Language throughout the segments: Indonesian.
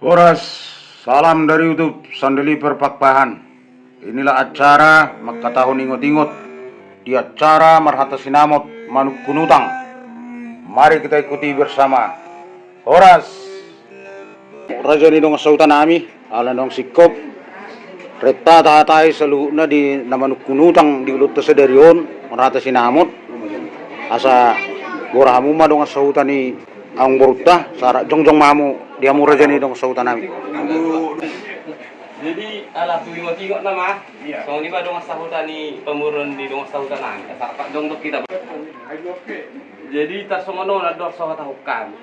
Horas, salam dari YouTube Sandeli Perpakpahan. Inilah acara Makatahun Ingot-Ingot di acara Marhata Sinamot Manuk Kunutang. Mari kita ikuti bersama. Horas, Raja ni dong sautan nami, alan dong sikop. Reta tahatay sa luhuna di Manuk Kunutang di ulut tasadarion Marhata Sinamot. Asa gorahamu ma dong sautan ni ang borutah sara jongjong mamu dia murah jani dong sautan nami. Jadi alah tu ingot-ingot nama. So ni ba dong sahutan ni pemurun di dong sahutan nami. Sarap dong dok kita. Jadi tarsongono na dor sahutan hukam.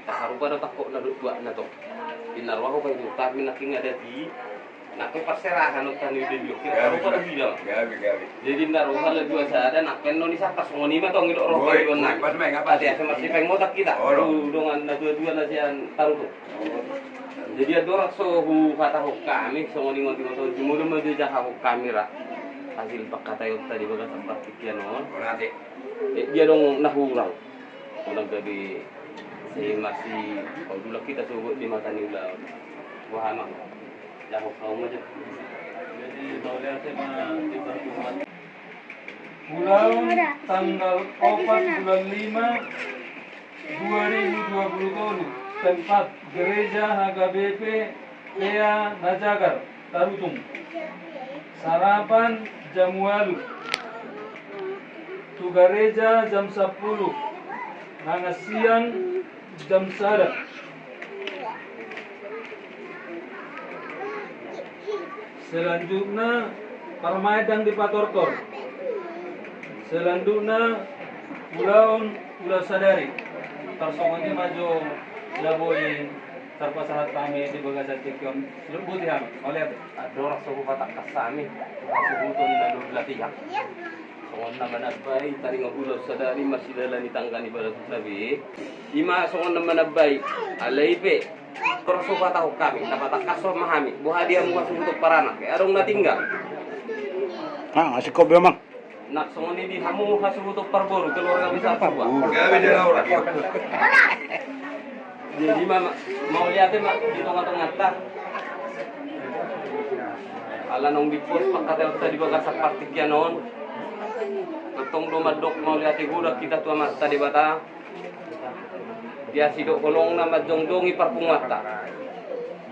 Tasarupa na takok na dua na to. Dinarwa ko kay tapi naking ada di nak perserahan utan di dio kira rupa di dio. Jadi naruha la dua sada nak penno ni sa tasongoni ma tong idok roh kay nak. Pas mai ngapa dia masih peng motak kita. Dongan na dua-dua na sian taruh tu. Jadi ada orang sohu kata kami songoni ngonti ngonti jumur mah dia jaha kami ra. Hasil pakata yang tadi bagas praktik ya non. Dia dong nahurau. Ulang dari si masih kalau dulu kita sebut di mata ni ulah wahana. Jaha kau aja. Jadi boleh tema Bulan tanggal 4 bulan 5 2020 tempat Gereja HKBP Lea Najagar Tarutung. Sarapan jam 8. Tu gereja jam 10. Nangasian jam 1. Selanjutnya permainan di Patortor. Selanjutnya ulah sadari. Tersongoni maju laboy terpasahat kami di bagasan tikion. Lembutihan oleh ador sohu kata kasami. Suhutun na latihan. Songon naman abay tari ngabulo sadari masih dalan itanggani balas nabi. Ima songon naman abay alaype. Korso kata kami dapat kaso mahami. Buha dia muka untuk paranak. Arong natinggal. Ngasih kop memang. Nak songon ini hamu hasubutok parboru keluarga bisa apa? Gabi dia laura. Jadi mama mau lihat mak di tengah-tengah tar. Ala nong di pos pakat tadi bagasak partikian non. Ketong domadok mau lihat gula kita tua mat tadi bata. Dia sidok kolong nama jongjongi parpungata.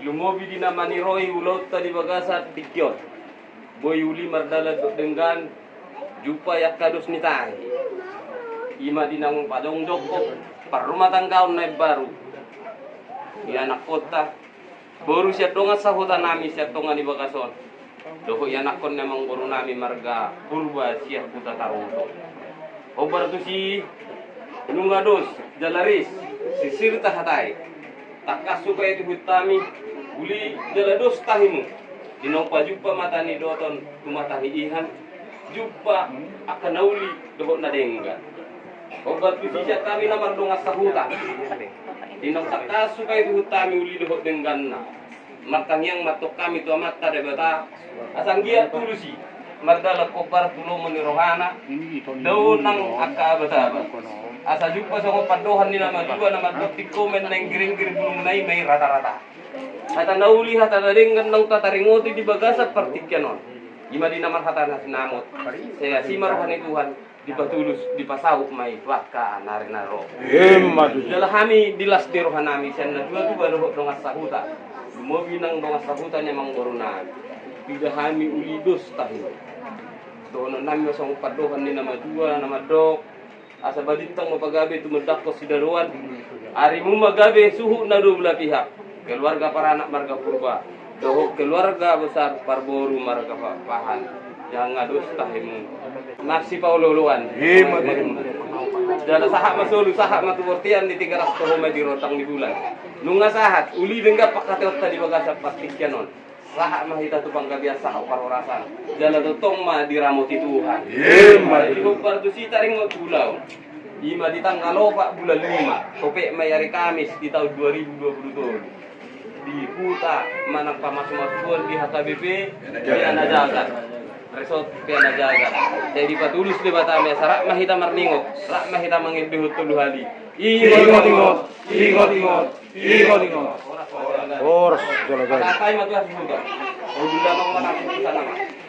Lumobi di nama ni Roy ulot tadi bagasak tikion. Boy uli mardala dengan jupa yak kadus ni tahi. Ima dinang padong joko par rumah tangga naik baru. Di anak kota baru siap donga sahutan nami siap donga di Bagason. Doho anak kon memang baru nami marga purba siap kuta taruto. Obar tu si nungados jalaris sisir tahatai. Takas supaya itu hutami uli jalados tahimu. Dinong pajupa matani doton tumatani ihan. Jumpa akan nauli dohok na denggan. Obat bisisya kami naman dong sahutan. Dinong takasu kay hutami uli dohok denggan na. Matang yang matok kami tu amat tada bata. Asang gia tulusi. Mardala kopar tulo menirohana. Daun nang aka bata. Asa jumpa sa padohan ni nama dua nama dotik komen nang giring-giring bulung nai may rata-rata. Hata nauli hata na denggan nang tataringoti di bagasat partikyanon. Ima di nama hatan hasinamot. Saya simar rohani Tuhan dipatulus dipasahuk mai waka narinaro. Dalah kami dilas di rohanami sen na dua roh dongas sahuta. Mobi nang dongas sahuta memang boruna. Tidak kami ulidos tahi. Dono nami masong padohan ni nama dua nama dok. Asa badintang mapagabe tumedak ko sidaruan. Arimu magabe suhu na dua pihak. Keluarga para anak marga purba. Dohok keluarga besar parboru marga pahan yang ngadus tahimu nasi paululuan jala sahak masulu sahak matuwortian di 300 rumah di rotang di bulan nunga sahat uli denggap pakateot tadi bagasak pastikyanon sahak mahita tu panggabiasa parorasan jala totong ma diramuti Tuhan di hukbar tu si taring pulau ima di tanggal 4 bulan 5 topek mayari Kamis di tahun 2022 di Kuta manang pamasuk-masukan di HKBP di Anajagar resort di Anajagar jadi patulus di Batame sarak mahita marningok rak mahita mangin dihut tuluhali ingot-ingot Oras Oras jalagan. Tatay matuas juga. O dula mo man ako sa nama.